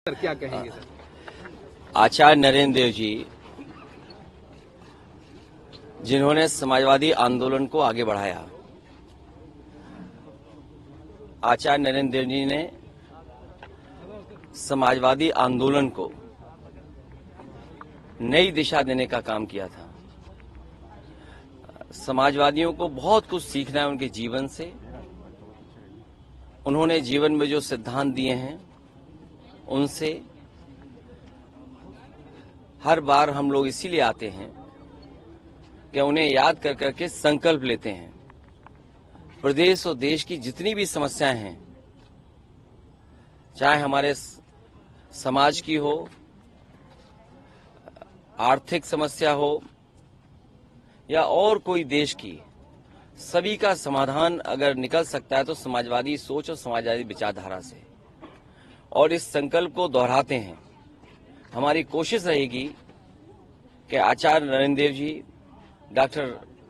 Sir क्या कहेंगे sir? आचार्य नरेंद्र देव जी जिन्होंने समाजवादी आंदोलन को आगे बढ़ाया, आचार्य नरेंद्र देव जी ने समाजवादी आंदोलन को नई दिशा देने का काम किया था। समाजवादियों को बहुत कुछ सीखना है उनके जीवन से। उन्होंने जीवन में जो सिद्धांत दिए हैं उनसे हर बार हम लोग इसीलिए आते हैं कि उन्हें याद कर करके संकल्प लेते हैं। प्रदेश और देश की जितनी भी समस्याएं हैं, चाहे हमारे समाज की हो, आर्थिक समस्या हो या और कोई देश की, सभी का समाधान अगर निकल सकता है तो समाजवादी सोच और समाजवादी विचारधारा से। और इस संकल्प को दोहराते हैं। हमारी कोशिश रहेगी कि आचार्य नरेंद्र देव जी, डॉक्टर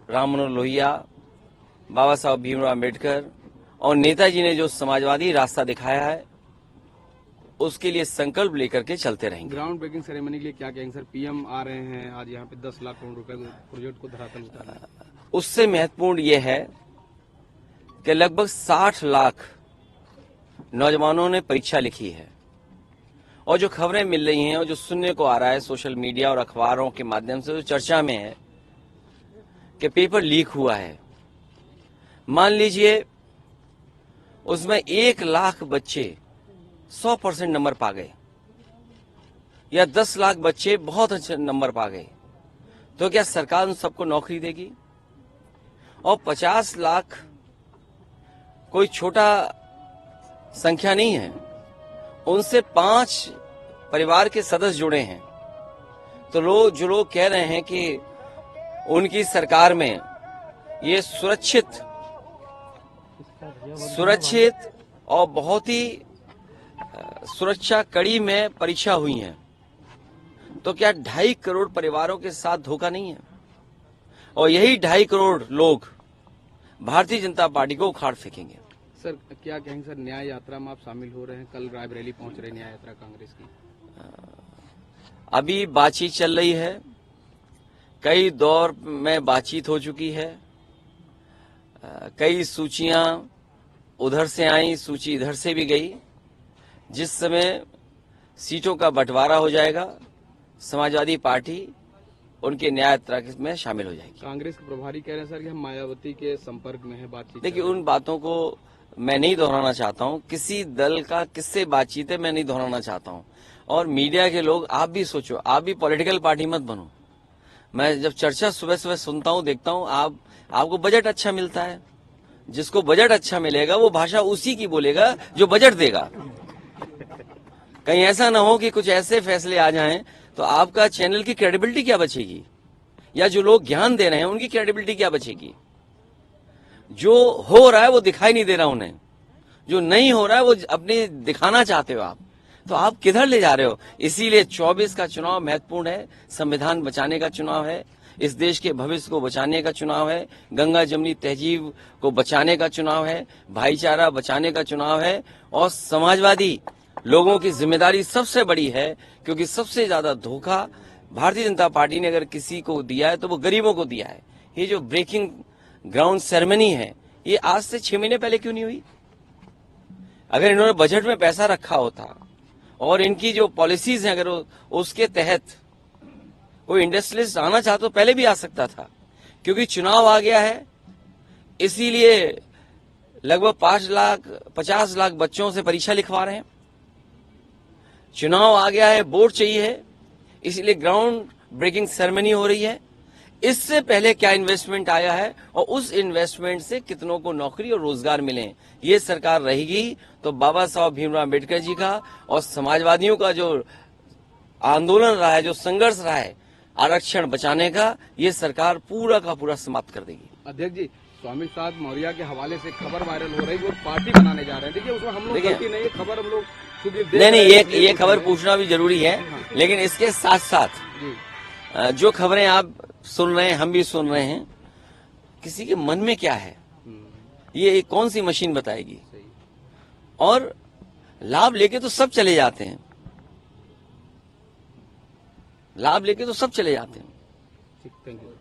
राम मनोहर लोहिया, बाबा साहब भीमराव अम्बेडकर और नेताजी ने जो समाजवादी रास्ता दिखाया है उसके लिए संकल्प लेकर के चलते रहेंगे। ग्राउंड ब्रेकिंग सेरेमनी के लिए क्या कहेंगे सर? पीएम आ रहे हैं आज यहाँ पे 10 लाख करोड़ रुपए प्रोजेक्ट को धरातल उतारना है। उससे महत्वपूर्ण ये है कि लगभग 60 लाख नौजवानों ने परीक्षा लिखी है और जो खबरें मिल रही हैं और जो सुनने को आ रहा है सोशल मीडिया और अखबारों के माध्यम से, जो चर्चा में है कि पेपर लीक हुआ है। मान लीजिए उसमें 1 लाख बच्चे 100% नंबर पा गए या 10 लाख बच्चे बहुत अच्छे नंबर पा गए, तो क्या सरकार उन सबको नौकरी देगी? और 50 लाख कोई छोटा संख्या नहीं है। उनसे 5 परिवार के सदस्य जुड़े हैं। तो जो लोग कह रहे हैं कि उनकी सरकार में ये सुरक्षित और बहुत ही सुरक्षा कड़ी में परीक्षा हुई है, तो क्या 2.5 करोड़ परिवारों के साथ धोखा नहीं है? और यही 2.5 करोड़ लोग भारतीय जनता पार्टी को उखाड़ फेंकेंगे। सर क्या कहेंगे सर? न्याय यात्रा में आप शामिल हो रहे हैं, कल रायबरेली पहुंच रहे हैं न्याय यात्रा कांग्रेस की। अभी बातचीत चल रही है, कई दौर में बातचीत हो चुकी है। कई सूचियां उधर से आई, सूची इधर से भी गई। जिस समय सीटों का बंटवारा हो जाएगा, समाजवादी पार्टी उनके न्याय यात्रा में शामिल हो जाएगी। कांग्रेस के प्रभारी कह रहे हैं सर कि हम मायावती के संपर्क में है, बातचीत। देखिए, उन बातों को मैं नहीं दोहराना चाहता हूं। किसी दल का किससे बातचीत है मैं नहीं दोहराना चाहता हूं। और मीडिया के लोग, आप भी सोचो, आप भी पॉलिटिकल पार्टी मत बनो। मैं जब चर्चा सुबह सुबह सुनता हूं, देखता हूं, आपको बजट अच्छा मिलता है। जिसको बजट अच्छा मिलेगा वो भाषा उसी की बोलेगा जो बजट देगा। कहीं ऐसा ना हो कि कुछ ऐसे फैसले आ जाएं तो आपका चैनल की क्रेडिबिलिटी क्या बचेगी, या जो लोग ज्ञान दे रहे हैं उनकी क्रेडिबिलिटी क्या बचेगी? जो हो रहा है वो दिखाई नहीं दे रहा उन्हें, जो नहीं हो रहा है वो अपने दिखाना चाहते हो आप, तो आप किधर ले जा रहे हो? इसीलिए 24 का चुनाव महत्वपूर्ण है। संविधान बचाने का चुनाव है, इस देश के भविष्य को बचाने का चुनाव है, गंगा जमुनी तहजीब को बचाने का चुनाव है, भाईचारा बचाने का चुनाव है। और समाजवादी लोगों की जिम्मेदारी सबसे बड़ी है, क्योंकि सबसे ज्यादा धोखा भारतीय जनता पार्टी ने अगर किसी को दिया है तो वो गरीबों को दिया है। ये जो ब्रेकिंग ग्राउंड सेरेमनी है, ये आज से 6 महीने पहले क्यों नहीं हुई? अगर इन्होंने बजट में पैसा रखा होता और इनकी जो पॉलिसीज हैं, अगर उसके तहत कोई इंडस्ट्रियलिस्ट आना चाहता तो पहले भी आ सकता था। क्योंकि चुनाव आ गया है, इसीलिए लगभग 50 लाख बच्चों से परीक्षा लिखवा रहे हैं। चुनाव आ गया है, वोट चाहिए है, इसलिए ग्राउंड ब्रेकिंग सेरेमनी हो रही है। इससे पहले क्या इन्वेस्टमेंट आया है और उस इन्वेस्टमेंट से कितनों को नौकरी और रोजगार मिले, ये सरकार रहेगी तो बाबा साहब भीमराव अम्बेडकर जी का और समाजवादियों का जो आंदोलन रहा है, जो संघर्ष रहा है आरक्षण बचाने का, ये सरकार पूरा का पूरा समाप्त कर देगी। अध्यक्ष जी, स्वामी साहब मौर्य के हवाले से खबर वायरल हो रही है, वो पार्टी बनाने जा रहे हैं। देखिए उसमें हम लोग गलती नहीं है, खबर हम लोग नहीं, ये खबर पूछना भी जरूरी है। लेकिन इसके साथ साथ जो खबरें आप सुन रहे हैं, हम भी सुन रहे हैं, किसी के मन में क्या है ये कौन सी मशीन बताएगी? और लाभ लेके तो सब चले जाते हैं, लाभ लेके तो सब चले जाते हैं। ठीक, थैंक यू।